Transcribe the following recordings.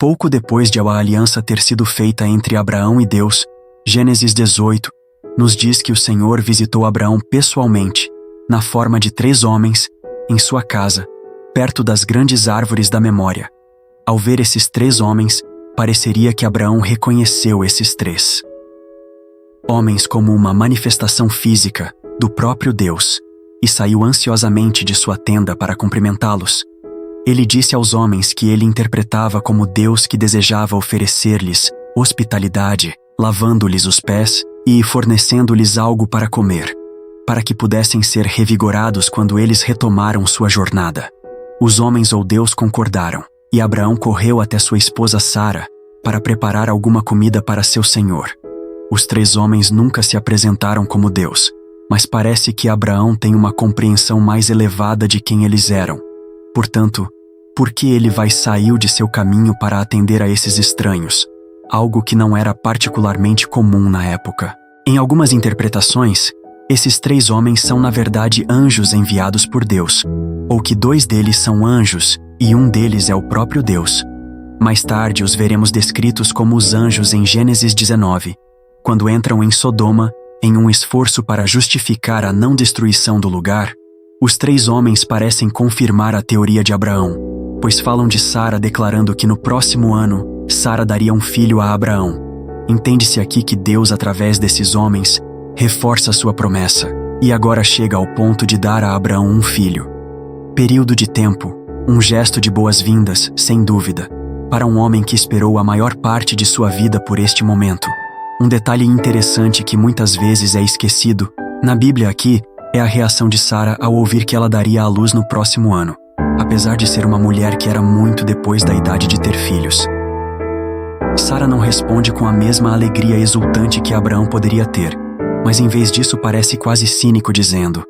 Pouco depois de a aliança ter sido feita entre Abraão e Deus, Gênesis 18, nos diz que o Senhor visitou Abraão pessoalmente, na forma de 3 homens, em sua casa, perto das grandes árvores da memória. Ao ver esses 3 homens, pareceria que Abraão reconheceu esses 3 homens como uma manifestação física do próprio Deus, e saiu ansiosamente de sua tenda para cumprimentá-los. Ele disse aos homens que ele interpretava como Deus que desejava oferecer-lhes hospitalidade, lavando-lhes os pés e fornecendo-lhes algo para comer, para que pudessem ser revigorados quando eles retomaram sua jornada. Os homens ou Deus concordaram, e Abraão correu até sua esposa Sara para preparar alguma comida para seu senhor. Os 3 homens nunca se apresentaram como Deus, mas parece que Abraão tem uma compreensão mais elevada de quem eles eram. Portanto, por que ele saiu de seu caminho para atender a esses estranhos? Algo que não era particularmente comum na época. Em algumas interpretações, esses 3 homens são na verdade anjos enviados por Deus, ou que 2 deles são anjos e um deles é o próprio Deus. Mais tarde os veremos descritos como os anjos em Gênesis 19, quando entram em Sodoma, em um esforço para justificar a não destruição do lugar. Os 3 homens parecem confirmar a teoria de Abraão, pois falam de Sara declarando que no próximo ano, Sara daria um filho a Abraão. Entende-se aqui que Deus, através desses homens, reforça sua promessa, e agora chega ao ponto de dar a Abraão um filho. Período de tempo, um gesto de boas-vindas, sem dúvida, para um homem que esperou a maior parte de sua vida por este momento. Um detalhe interessante que muitas vezes é esquecido, na Bíblia aqui, é a reação de Sara ao ouvir que ela daria à luz no próximo ano, apesar de ser uma mulher que era muito depois da idade de ter filhos. Sara não responde com a mesma alegria exultante que Abraão poderia ter, mas em vez disso parece quase cínico dizendo: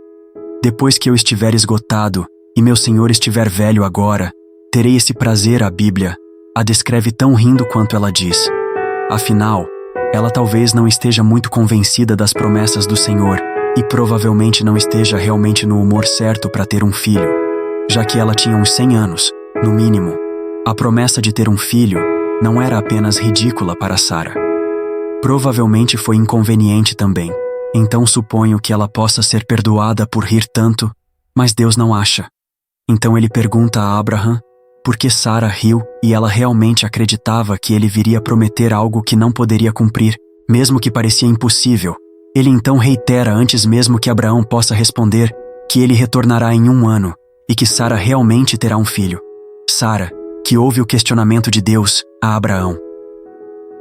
depois que eu estiver esgotado e meu senhor estiver velho agora, terei esse prazer. A Bíblia a descreve tão rindo quanto ela diz. Afinal, ela talvez não esteja muito convencida das promessas do Senhor e provavelmente não esteja realmente no humor certo para ter um filho, já que ela tinha uns 100 anos, no mínimo. A promessa de ter um filho não era apenas ridícula para Sara. Provavelmente foi inconveniente também, então suponho que ela possa ser perdoada por rir tanto, mas Deus não acha. Então ele pergunta a Abraão por que Sara riu e ela realmente acreditava que ele viria prometer algo que não poderia cumprir, mesmo que parecia impossível. Ele então reitera antes mesmo que Abraão possa responder que ele retornará em 1 ano e que Sara realmente terá um filho. Sara, que ouve o questionamento de Deus a Abraão.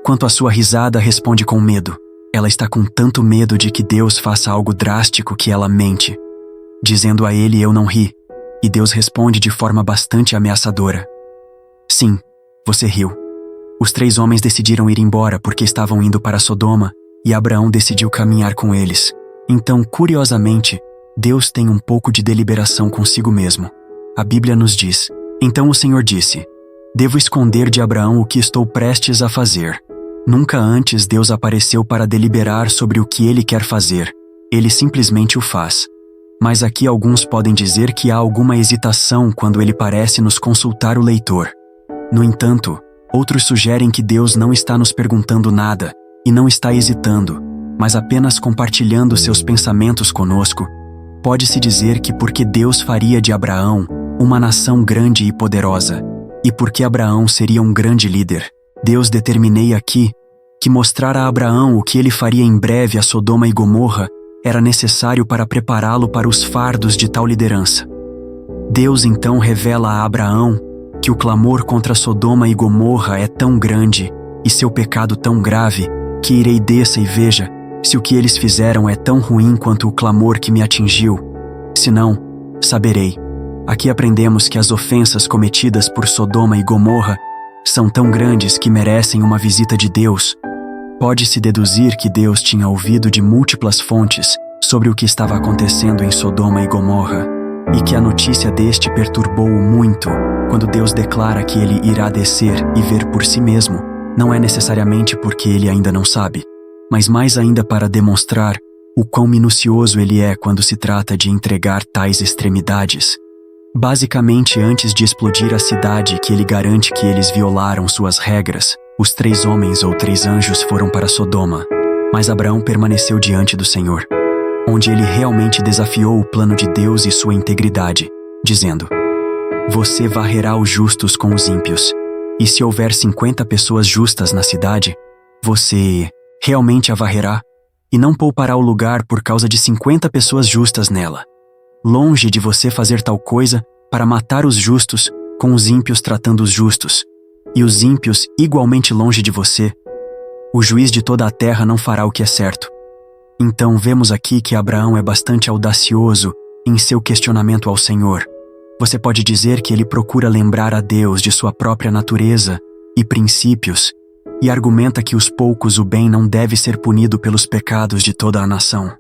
Quanto à sua risada, responde com medo. Ela está com tanto medo de que Deus faça algo drástico que ela mente, dizendo a ele: eu não ri. E Deus responde de forma bastante ameaçadora: sim, você riu. Os 3 homens decidiram ir embora porque estavam indo para Sodoma, e Abraão decidiu caminhar com eles. Então, curiosamente, Deus tem um pouco de deliberação consigo mesmo. A Bíblia nos diz: então o Senhor disse: devo esconder de Abraão o que estou prestes a fazer. Nunca antes Deus apareceu para deliberar sobre o que ele quer fazer. Ele simplesmente o faz. Mas aqui alguns podem dizer que há alguma hesitação quando ele parece nos consultar o leitor. No entanto, outros sugerem que Deus não está nos perguntando nada e não está hesitando, mas apenas compartilhando seus pensamentos conosco. Pode-se dizer que porque Deus faria de Abraão uma nação grande e poderosa, e porque Abraão seria um grande líder, Deus determinei aqui que mostrar a Abraão o que ele faria em breve a Sodoma e Gomorra era necessário para prepará-lo para os fardos de tal liderança. Deus então revela a Abraão que o clamor contra Sodoma e Gomorra é tão grande e seu pecado tão grave que irei desça e veja se o que eles fizeram é tão ruim quanto o clamor que me atingiu. Se não, saberei. Aqui aprendemos que as ofensas cometidas por Sodoma e Gomorra são tão grandes que merecem uma visita de Deus. Pode-se deduzir que Deus tinha ouvido de múltiplas fontes sobre o que estava acontecendo em Sodoma e Gomorra, e que a notícia deste perturbou-o muito. Quando Deus declara que ele irá descer e ver por si mesmo, não é necessariamente porque ele ainda não sabe, mas mais ainda para demonstrar o quão minucioso ele é quando se trata de entregar tais extremidades. Basicamente, antes de explodir a cidade que ele garante que eles violaram suas regras, os 3 homens ou 3 anjos foram para Sodoma, mas Abraão permaneceu diante do Senhor, onde ele realmente desafiou o plano de Deus e sua integridade, dizendo: Você varrerá os justos com os ímpios, e se houver 50 pessoas justas na cidade, você realmente a varrerá, e não poupará o lugar por causa de 50 pessoas justas nela. Longe de você fazer tal coisa para matar os justos, com os ímpios tratando os justos, e os ímpios igualmente longe de você. O juiz de toda a terra não fará o que é certo. Então vemos aqui que Abraão é bastante audacioso em seu questionamento ao Senhor. Você pode dizer que ele procura lembrar a Deus de sua própria natureza e princípios, e argumenta que os poucos o bem não deve ser punido pelos pecados de toda a nação.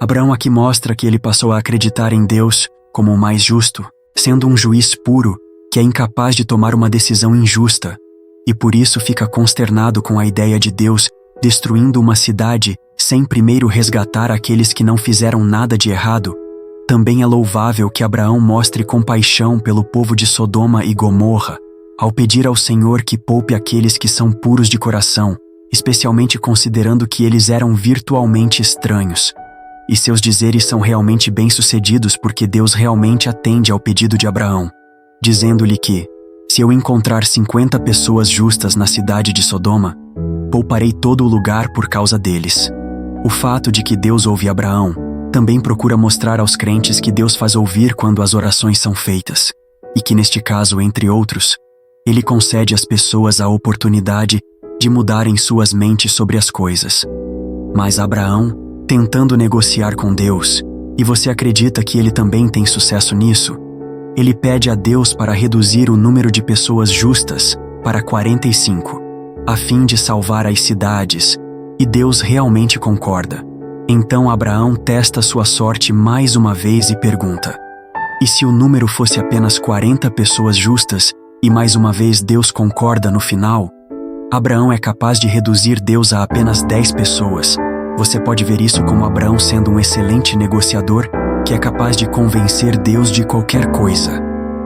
Abraão aqui mostra que ele passou a acreditar em Deus como o mais justo, sendo um juiz puro que é incapaz de tomar uma decisão injusta, e por isso fica consternado com a ideia de Deus destruindo uma cidade sem primeiro resgatar aqueles que não fizeram nada de errado. Também é louvável que Abraão mostre compaixão pelo povo de Sodoma e Gomorra, ao pedir ao Senhor que poupe aqueles que são puros de coração, especialmente considerando que eles eram virtualmente estranhos. E seus dizeres são realmente bem-sucedidos porque Deus realmente atende ao pedido de Abraão, dizendo-lhe que, se eu encontrar 50 pessoas justas na cidade de Sodoma, pouparei todo o lugar por causa deles. O fato de que Deus ouve Abraão também procura mostrar aos crentes que Deus faz ouvir quando as orações são feitas, e que neste caso, entre outros, Ele concede às pessoas a oportunidade de mudarem suas mentes sobre as coisas. Mas Abraão, tentando negociar com Deus, e você acredita que ele também tem sucesso nisso, ele pede a Deus para reduzir o número de pessoas justas para 45, a fim de salvar as cidades, e Deus realmente concorda. Então Abraão testa sua sorte mais uma vez e pergunta: e se o número fosse apenas 40 pessoas justas, e mais uma vez Deus concorda no final? Abraão é capaz de reduzir Deus a apenas 10 pessoas. Você pode ver isso como Abraão sendo um excelente negociador que é capaz de convencer Deus de qualquer coisa.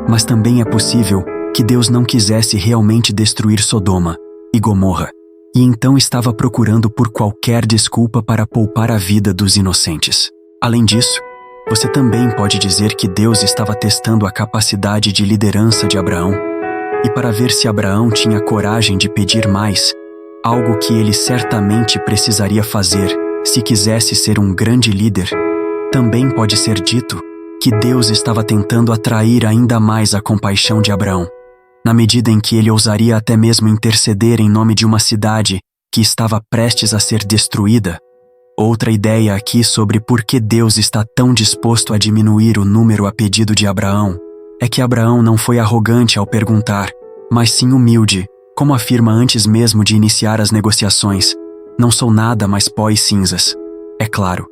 Mas também é possível que Deus não quisesse realmente destruir Sodoma e Gomorra, e então estava procurando por qualquer desculpa para poupar a vida dos inocentes. Além disso, você também pode dizer que Deus estava testando a capacidade de liderança de Abraão, e para ver se Abraão tinha coragem de pedir mais, algo que ele certamente precisaria fazer se quisesse ser um grande líder. Também pode ser dito que Deus estava tentando atrair ainda mais a compaixão de Abraão, na medida em que ele ousaria até mesmo interceder em nome de uma cidade que estava prestes a ser destruída. Outra ideia aqui sobre por que Deus está tão disposto a diminuir o número a pedido de Abraão é que Abraão não foi arrogante ao perguntar, mas sim humilde, como afirma antes mesmo de iniciar as negociações: não sou nada mais pó e cinzas. É claro,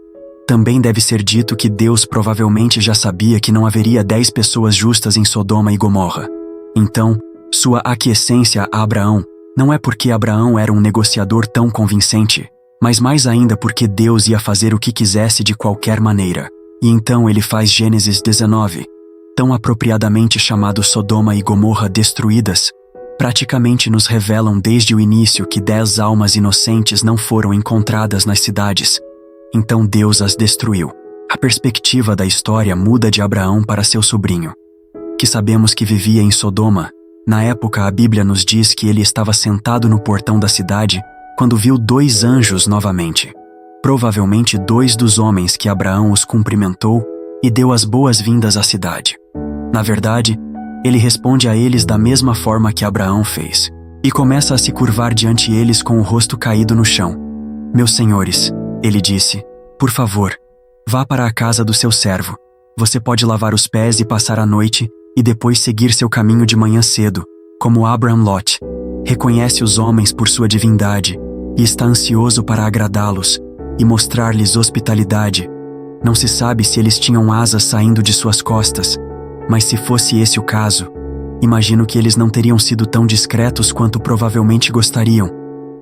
também deve ser dito que Deus provavelmente já sabia que não haveria 10 pessoas justas em Sodoma e Gomorra. Então, sua aquiescência a Abraão não é porque Abraão era um negociador tão convincente, mas mais ainda porque Deus ia fazer o que quisesse de qualquer maneira. E então ele faz Gênesis 19, tão apropriadamente chamado Sodoma e Gomorra destruídas, praticamente nos revelam desde o início que 10 almas inocentes não foram encontradas nas cidades. Então Deus as destruiu. A perspectiva da história muda de Abraão para seu sobrinho, que sabemos que vivia em Sodoma. Na época, a Bíblia nos diz que ele estava sentado no portão da cidade quando viu 2 anjos novamente. Provavelmente 2 dos homens que Abraão os cumprimentou e deu as boas-vindas à cidade. Na verdade, ele responde a eles da mesma forma que Abraão fez, e começa a se curvar diante eles com o rosto caído no chão. Meus senhores, ele disse, por favor, vá para a casa do seu servo. Você pode lavar os pés e passar a noite, e depois seguir seu caminho de manhã cedo, como Abraham Lot. Reconhece os homens por sua divindade, e está ansioso para agradá-los, e mostrar-lhes hospitalidade. Não se sabe se eles tinham asas saindo de suas costas, mas se fosse esse o caso, imagino que eles não teriam sido tão discretos quanto provavelmente gostariam.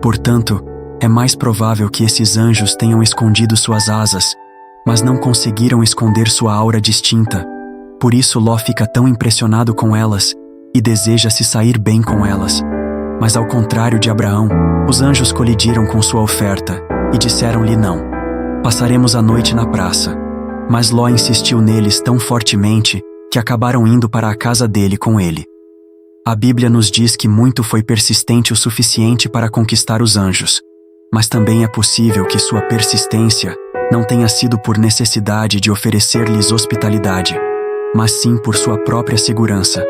Portanto, é mais provável que esses anjos tenham escondido suas asas, mas não conseguiram esconder sua aura distinta. Por isso Ló fica tão impressionado com elas e deseja se sair bem com elas. Mas ao contrário de Abraão, os anjos colidiram com sua oferta e disseram-lhe não. Passaremos a noite na praça. Mas Ló insistiu neles tão fortemente que acabaram indo para a casa dele com ele. A Bíblia nos diz que muito foi persistente o suficiente para conquistar os anjos, mas também é possível que sua persistência não tenha sido por necessidade de oferecer-lhes hospitalidade, mas sim por sua própria segurança,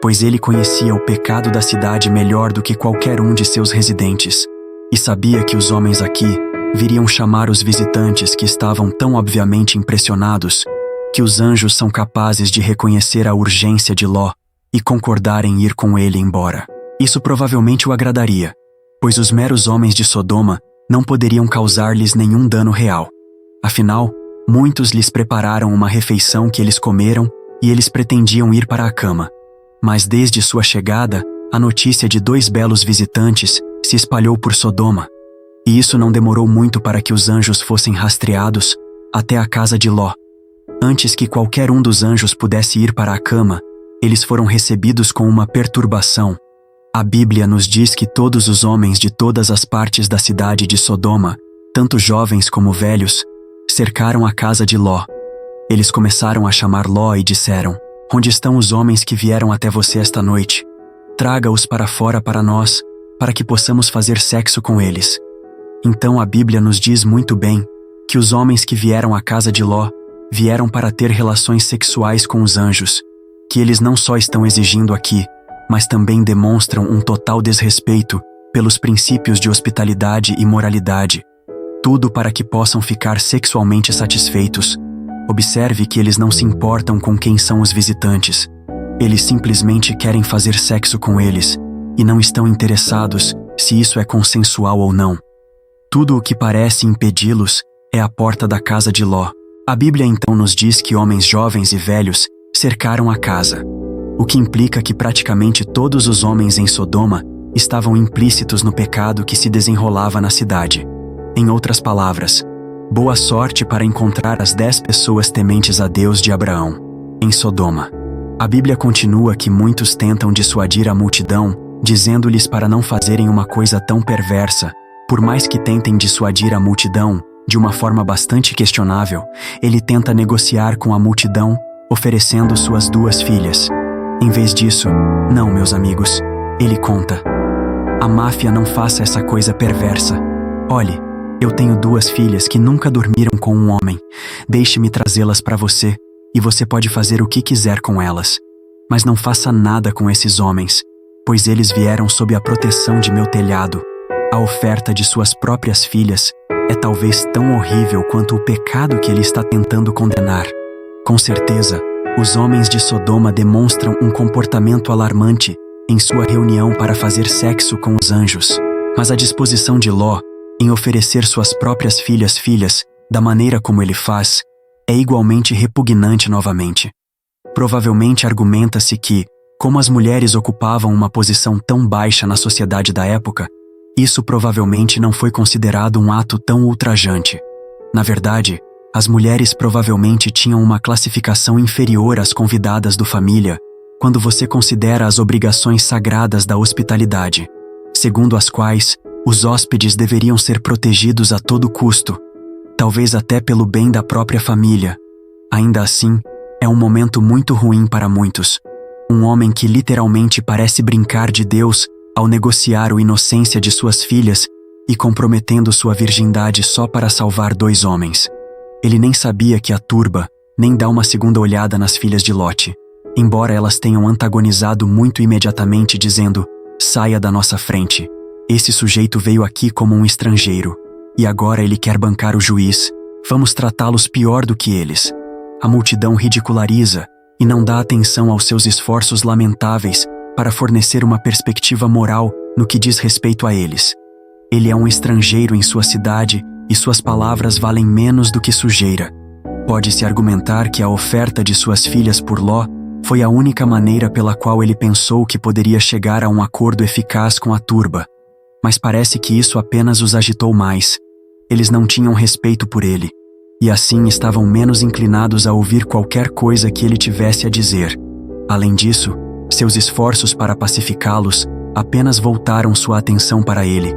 pois ele conhecia o pecado da cidade melhor do que qualquer um de seus residentes, e sabia que os homens aqui viriam chamar os visitantes que estavam tão obviamente impressionados que os anjos são capazes de reconhecer a urgência de Ló e concordar em ir com ele embora. Isso provavelmente o agradaria, pois os meros homens de Sodoma não poderiam causar-lhes nenhum dano real. Afinal, muitos lhes prepararam uma refeição que eles comeram e eles pretendiam ir para a cama. Mas desde sua chegada, a notícia de 2 belos visitantes se espalhou por Sodoma, e isso não demorou muito para que os anjos fossem rastreados até a casa de Ló. Antes que qualquer um dos anjos pudesse ir para a cama, eles foram recebidos com uma perturbação. A Bíblia nos diz que todos os homens de todas as partes da cidade de Sodoma, tanto jovens como velhos, cercaram a casa de Ló. Eles começaram a chamar Ló e disseram: "Onde estão os homens que vieram até você esta noite? Traga-os para fora para nós, para que possamos fazer sexo com eles." Então a Bíblia nos diz muito bem que os homens que vieram à casa de Ló vieram para ter relações sexuais com os anjos, que eles não só estão exigindo aqui, mas também demonstram um total desrespeito pelos princípios de hospitalidade e moralidade, tudo para que possam ficar sexualmente satisfeitos. Observe que eles não se importam com quem são os visitantes. Eles simplesmente querem fazer sexo com eles e não estão interessados se isso é consensual ou não. Tudo o que parece impedi-los é a porta da casa de Ló. A Bíblia então nos diz que homens jovens e velhos cercaram a casa, o que implica que praticamente todos os homens em Sodoma estavam implícitos no pecado que se desenrolava na cidade. Em outras palavras, boa sorte para encontrar as 10 pessoas tementes a Deus de Abraão em Sodoma. A Bíblia continua que muitos tentam dissuadir a multidão, dizendo-lhes para não fazerem uma coisa tão perversa. Por mais que tentem dissuadir a multidão de uma forma bastante questionável, ele tenta negociar com a multidão, oferecendo suas 2 filhas. Em vez disso, não, meus amigos, ele conta: "A máfia não faça essa coisa perversa. Olhe, eu tenho 2 filhas que nunca dormiram com um homem. Deixe-me trazê-las para você, e você pode fazer o que quiser com elas. Mas não faça nada com esses homens, pois eles vieram sob a proteção de meu telhado. A oferta de suas próprias filhas é talvez tão horrível quanto o pecado que ele está tentando condenar." Com certeza, os homens de Sodoma demonstram um comportamento alarmante em sua reunião para fazer sexo com os anjos. Mas a disposição de Ló em oferecer suas próprias filhas da maneira como ele faz é igualmente repugnante novamente. Provavelmente argumenta-se que, como as mulheres ocupavam uma posição tão baixa na sociedade da época, isso provavelmente não foi considerado um ato tão ultrajante. Na verdade, as mulheres provavelmente tinham uma classificação inferior às convidadas do família, quando você considera as obrigações sagradas da hospitalidade, segundo as quais os hóspedes deveriam ser protegidos a todo custo, talvez até pelo bem da própria família. Ainda assim, é um momento muito ruim para muitos. Um homem que literalmente parece brincar de Deus ao negociar a inocência de suas filhas e comprometendo sua virgindade só para salvar 2 homens. Ele nem sabia que a turba nem dá uma segunda olhada nas filhas de Lote, embora elas tenham antagonizado muito imediatamente dizendo: "Saia da nossa frente. Esse sujeito veio aqui como um estrangeiro, e agora ele quer bancar o juiz. Vamos tratá-los pior do que eles." A multidão ridiculariza e não dá atenção aos seus esforços lamentáveis para fornecer uma perspectiva moral no que diz respeito a eles. Ele é um estrangeiro em sua cidade e suas palavras valem menos do que sujeira. Pode-se argumentar que a oferta de suas filhas por Ló foi a única maneira pela qual ele pensou que poderia chegar a um acordo eficaz com a turba. Mas parece que isso apenas os agitou mais. Eles não tinham respeito por ele. e assim estavam menos inclinados a ouvir qualquer coisa que ele tivesse a dizer. Além disso, seus esforços para pacificá-los apenas voltaram sua atenção para ele,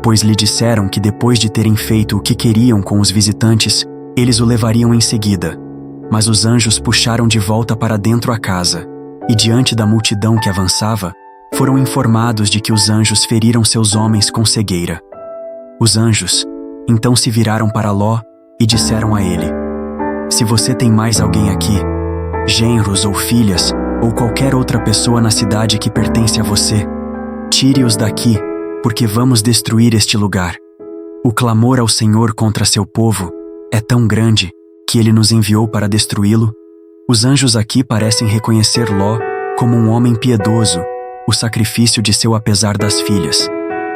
pois lhe disseram que depois de terem feito o que queriam com os visitantes, eles o levariam em seguida. Mas os anjos puxaram de volta para dentro a casa, e diante da multidão que avançava, foram informados de que os anjos feriram seus homens com cegueira. Os anjos, então se viraram para Ló e disseram a ele: se você tem mais alguém aqui, genros ou filhas, ou qualquer outra pessoa na cidade que pertence a você, tire-os daqui, porque vamos destruir este lugar. O clamor ao Senhor contra seu povo é tão grande que ele nos enviou para destruí-lo. Os anjos aqui parecem reconhecer Ló como um homem piedoso, o sacrifício de seu apesar das filhas.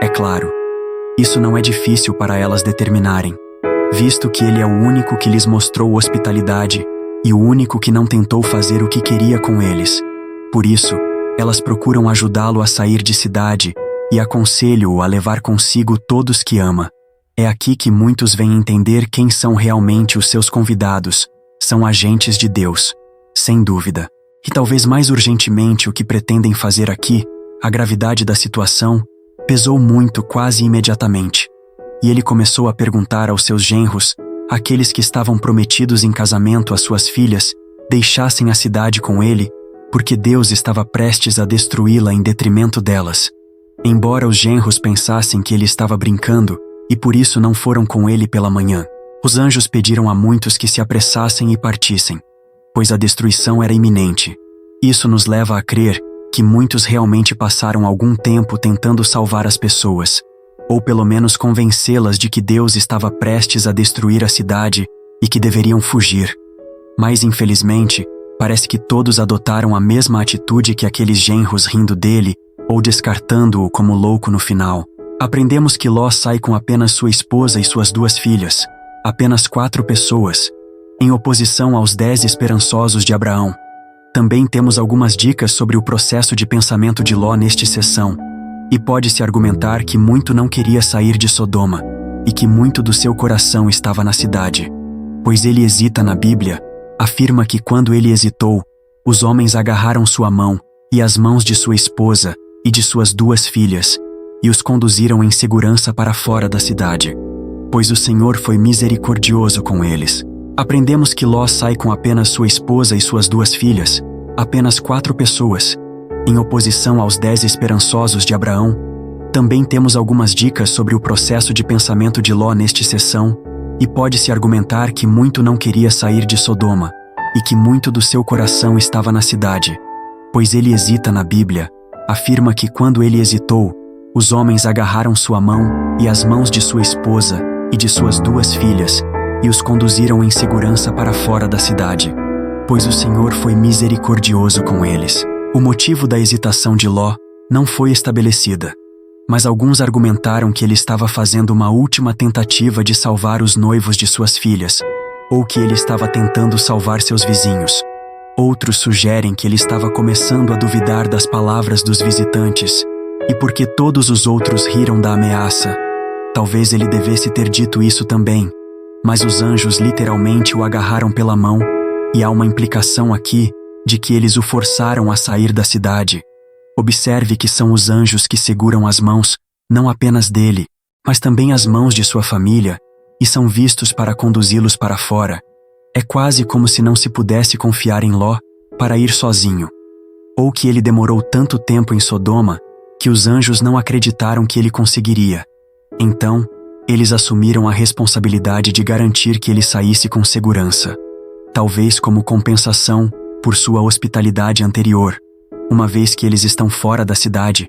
É claro, isso não é difícil para elas determinarem, visto que ele é o único que lhes mostrou hospitalidade e o único que não tentou fazer o que queria com eles. Por isso, elas procuram ajudá-lo a sair de cidade e aconselham-o a levar consigo todos que ama. É aqui que muitos vêm entender quem são realmente os seus convidados. São agentes de Deus, sem dúvida. E talvez mais urgentemente o que pretendem fazer aqui, a gravidade da situação, pesou muito quase imediatamente. E ele começou a perguntar aos seus genros, aqueles que estavam prometidos em casamento às suas filhas, deixassem a cidade com ele, porque Deus estava prestes a destruí-la em detrimento delas. Embora os genros pensassem que ele estava brincando, e por isso não foram com ele pela manhã, os anjos pediram a muitos que se apressassem e partissem, pois a destruição era iminente. Isso nos leva a crer que muitos realmente passaram algum tempo tentando salvar as pessoas, ou pelo menos convencê-las de que Deus estava prestes a destruir a cidade e que deveriam fugir. Mas infelizmente, parece que todos adotaram a mesma atitude que aqueles genros rindo dele ou descartando-o como louco no final. Aprendemos que Ló sai com apenas sua esposa e suas 2 filhas, apenas 4 pessoas, em oposição aos 10 esperançosos de Abraão. Também temos algumas dicas sobre o processo de pensamento de Ló nesta seção, e pode-se argumentar que muito não queria sair de Sodoma, e que muito do seu coração estava na cidade. Pois ele hesita na Bíblia, afirma que quando ele hesitou, os homens agarraram sua mão e as mãos de sua esposa e de suas 2 filhas, e os conduziram em segurança para fora da cidade, pois o Senhor foi misericordioso com eles. Aprendemos que Ló sai com apenas sua esposa e suas 2 filhas, apenas 4 pessoas, em oposição aos 10 esperançosos de Abraão. Também temos algumas dicas sobre o processo de pensamento de Ló nesta seção, e pode-se argumentar que muito não queria sair de Sodoma, e que muito do seu coração estava na cidade, pois ele hesita na Bíblia, afirma que quando ele hesitou, os homens agarraram sua mão e as mãos de sua esposa e de suas 2 filhas, e os conduziram em segurança para fora da cidade, pois o Senhor foi misericordioso com eles. O motivo da hesitação de Ló não foi estabelecida, mas alguns argumentaram que ele estava fazendo uma última tentativa de salvar os noivos de suas filhas, ou que ele estava tentando salvar seus vizinhos. Outros sugerem que ele estava começando a duvidar das palavras dos visitantes, e porque todos os outros riram da ameaça, talvez ele devesse ter dito isso também, mas os anjos literalmente o agarraram pela mão, e há uma implicação aqui de que eles o forçaram a sair da cidade. Observe que são os anjos que seguram as mãos, não apenas dele, mas também as mãos de sua família, e são vistos para conduzi-los para fora. É quase como se não se pudesse confiar em Ló para ir sozinho, ou que ele demorou tanto tempo em Sodoma que os anjos não acreditaram que ele conseguiria. Então, eles assumiram a responsabilidade de garantir que ele saísse com segurança, talvez como compensação por sua hospitalidade anterior. Uma vez que eles estão fora da cidade,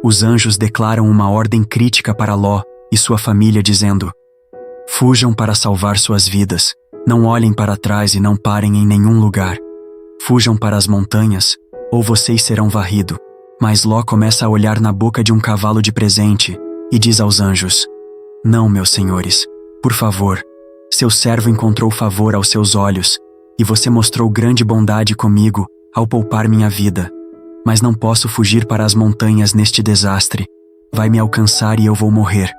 os anjos declaram uma ordem crítica para Ló e sua família dizendo: fujam para salvar suas vidas, não olhem para trás e não parem em nenhum lugar. Fujam para as montanhas, ou vocês serão varridos. Mas Ló começa a olhar na boca de um cavalo de presente e diz aos anjos: não, meus senhores, por favor, seu servo encontrou favor aos seus olhos, e você mostrou grande bondade comigo ao poupar minha vida. Mas não posso fugir para as montanhas neste desastre. Vai me alcançar e eu vou morrer.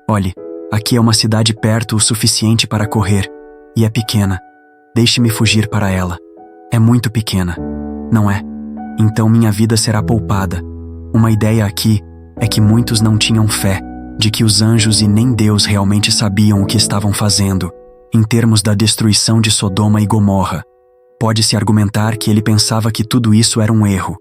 Olhe, aqui é uma cidade perto o suficiente para correr. E é pequena. Deixe-me fugir para ela. É muito pequena, não é? Então minha vida será poupada. Uma ideia aqui é que muitos não tinham fé de que os anjos e nem Deus realmente sabiam o que estavam fazendo, em termos da destruição de Sodoma e Gomorra. Pode-se argumentar que ele pensava que tudo isso era um erro,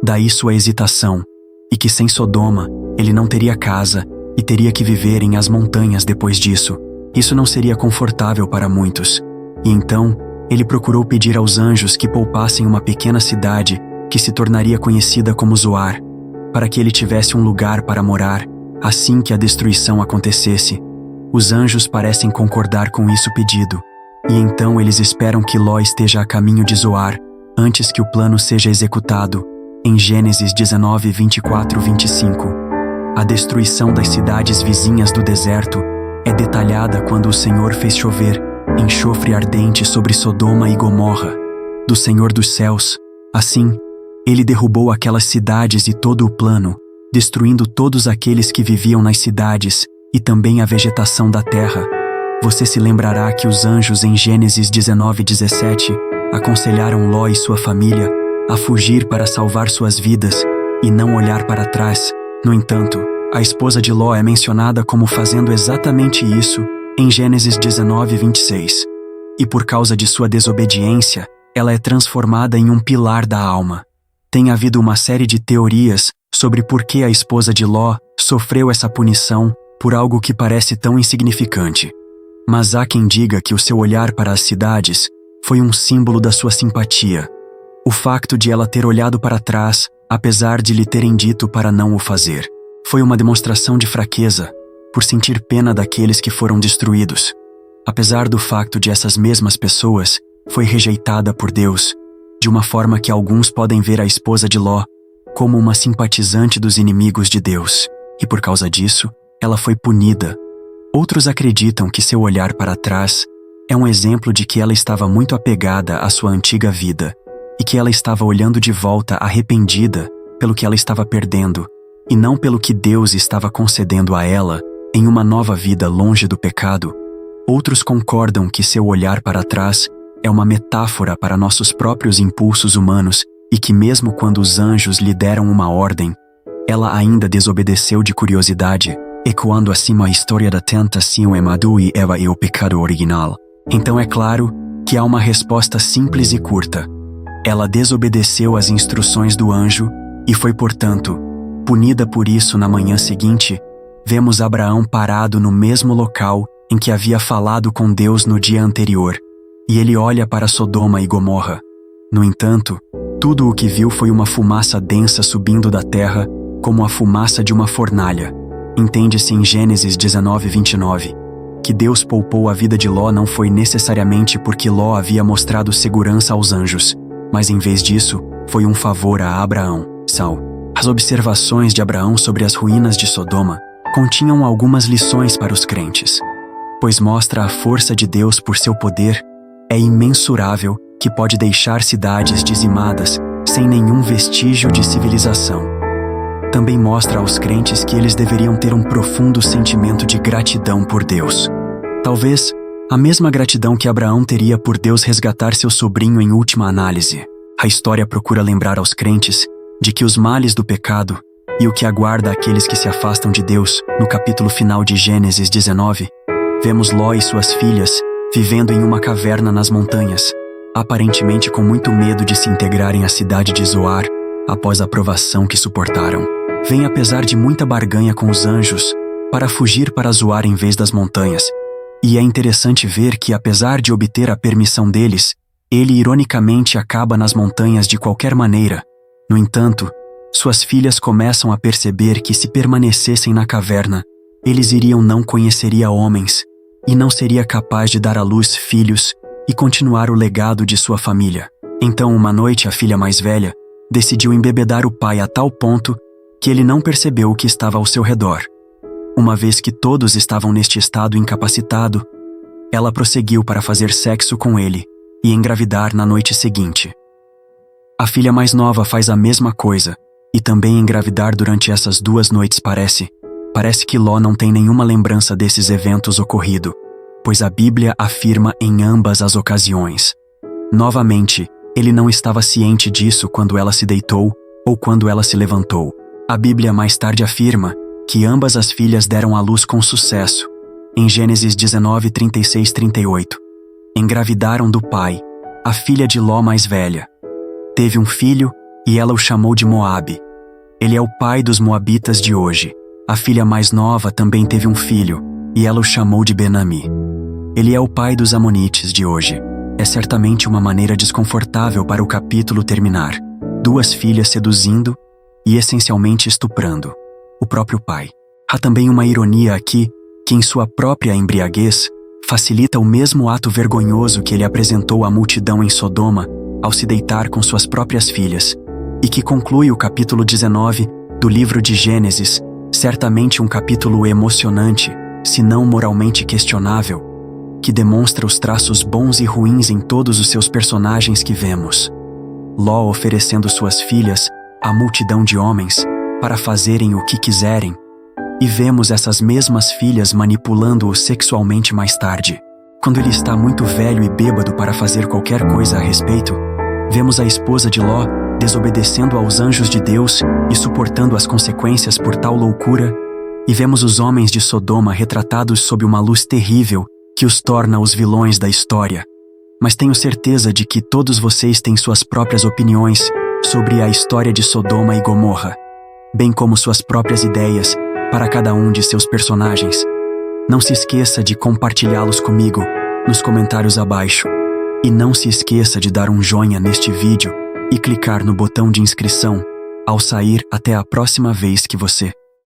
daí sua hesitação, e que sem Sodoma ele não teria casa e teria que viver em as montanhas depois disso. Isso não seria confortável para muitos. E então, ele procurou pedir aos anjos que poupassem uma pequena cidade que se tornaria conhecida como Zoar, para que ele tivesse um lugar para morar assim que a destruição acontecesse. Os anjos parecem concordar com isso pedido, e então eles esperam que Ló esteja a caminho de Zoar antes que o plano seja executado, em Gênesis 19, 24, 25. A destruição das cidades vizinhas do deserto é detalhada quando o Senhor fez chover enxofre ardente sobre Sodoma e Gomorra, do Senhor dos céus. Assim, ele derrubou aquelas cidades e todo o plano, destruindo todos aqueles que viviam nas cidades e também a vegetação da terra. Você se lembrará que os anjos em Gênesis 19, 17 aconselharam Ló e sua família a fugir para salvar suas vidas e não olhar para trás. No entanto, a esposa de Ló é mencionada como fazendo exatamente isso em Gênesis 19, 26. E por causa de sua desobediência, ela é transformada em um pilar da alma. Tem havido uma série de teorias sobre por que a esposa de Ló sofreu essa punição por algo que parece tão insignificante. Mas há quem diga que o seu olhar para as cidades foi um símbolo da sua simpatia. O facto de ela ter olhado para trás, apesar de lhe terem dito para não o fazer, foi uma demonstração de fraqueza, por sentir pena daqueles que foram destruídos. Apesar do facto de essas mesmas pessoas foi rejeitada por Deus, de uma forma que alguns podem ver a esposa de Ló como uma simpatizante dos inimigos de Deus, e por causa disso, ela foi punida. Outros acreditam que seu olhar para trás é um exemplo de que ela estava muito apegada à sua antiga vida e que ela estava olhando de volta arrependida pelo que ela estava perdendo e não pelo que Deus estava concedendo a ela em uma nova vida longe do pecado. Outros concordam que seu olhar para trás é uma metáfora para nossos próprios impulsos humanos e que mesmo quando os anjos lhe deram uma ordem, ela ainda desobedeceu de curiosidade, ecoando assim a história da tentação em Adão e Eva e o pecado original. Então é claro que há uma resposta simples e curta. Ela desobedeceu às instruções do anjo e foi, portanto, punida por isso. Na manhã seguinte, vemos Abraão parado no mesmo local em que havia falado com Deus no dia anterior, e ele olha para Sodoma e Gomorra. No entanto, tudo o que viu foi uma fumaça densa subindo da terra, como a fumaça de uma fornalha. Entende-se em Gênesis 19, 29, que Deus poupou a vida de Ló não foi necessariamente porque Ló havia mostrado segurança aos anjos, mas em vez disso, foi um favor a Abraão. As observações de Abraão sobre as ruínas de Sodoma continham algumas lições para os crentes, pois mostra a força de Deus por seu poder é imensurável que pode deixar cidades dizimadas sem nenhum vestígio de civilização. Também mostra aos crentes que eles deveriam ter um profundo sentimento de gratidão por Deus. Talvez a mesma gratidão que Abraão teria por Deus resgatar seu sobrinho em última análise. A história procura lembrar aos crentes de que os males do pecado e o que aguarda aqueles que se afastam de Deus. No capítulo final de Gênesis 19, vemos Ló e suas filhas vivendo em uma caverna nas montanhas, aparentemente com muito medo de se integrarem à cidade de Zoar após a provação que suportaram. Vêm apesar de muita barganha com os anjos para fugir para Zoar em vez das montanhas. E é interessante ver que, apesar de obter a permissão deles, ele ironicamente acaba nas montanhas de qualquer maneira. No entanto, suas filhas começam a perceber que se permanecessem na caverna, eles não conheceria homens e não seria capaz de dar à luz filhos e continuar o legado de sua família. Então, uma noite, a filha mais velha decidiu embebedar o pai a tal ponto que ele não percebeu o que estava ao seu redor. Uma vez que todos estavam neste estado incapacitado, ela prosseguiu para fazer sexo com ele e engravidar na noite seguinte. A filha mais nova faz a mesma coisa e também engravidar durante essas 2 noites. Parece que Ló não tem nenhuma lembrança desses eventos ocorrido. pois a Bíblia afirma em ambas as ocasiões. Novamente, ele não estava ciente disso quando ela se deitou ou quando ela se levantou. A Bíblia mais tarde afirma que ambas as filhas deram à luz com sucesso. Em Gênesis 19, 36, 38. Engravidaram do pai, a filha de Ló mais velha. Teve um filho e ela o chamou de Moabe. Ele é o pai dos moabitas de hoje. A filha mais nova também teve um filho e ela o chamou de Ben-Ami. Ele é o pai dos amonites de hoje. É certamente uma maneira desconfortável para o capítulo terminar. Duas filhas seduzindo e essencialmente estuprando o próprio pai. Há também uma ironia aqui que, em sua própria embriaguez, facilita o mesmo ato vergonhoso que ele apresentou à multidão em Sodoma ao se deitar com suas próprias filhas, e que conclui o capítulo 19 do livro de Gênesis, certamente um capítulo emocionante, se não moralmente questionável, que demonstra os traços bons e ruins em todos os seus personagens que vemos. Ló oferecendo suas filhas à multidão de homens para fazerem o que quiserem, e vemos essas mesmas filhas manipulando-o sexualmente mais tarde. Quando ele está muito velho e bêbado para fazer qualquer coisa a respeito, vemos a esposa de Ló desobedecendo aos anjos de Deus e suportando as consequências por tal loucura, e vemos os homens de Sodoma retratados sob uma luz terrível que os torna os vilões da história. Mas tenho certeza de que todos vocês têm suas próprias opiniões sobre a história de Sodoma e Gomorra, bem como suas próprias ideias para cada um de seus personagens. Não se esqueça de compartilhá-los comigo nos comentários abaixo. E não se esqueça de dar um joinha neste vídeo e clicar no botão de inscrição ao sair. Até a próxima vez que você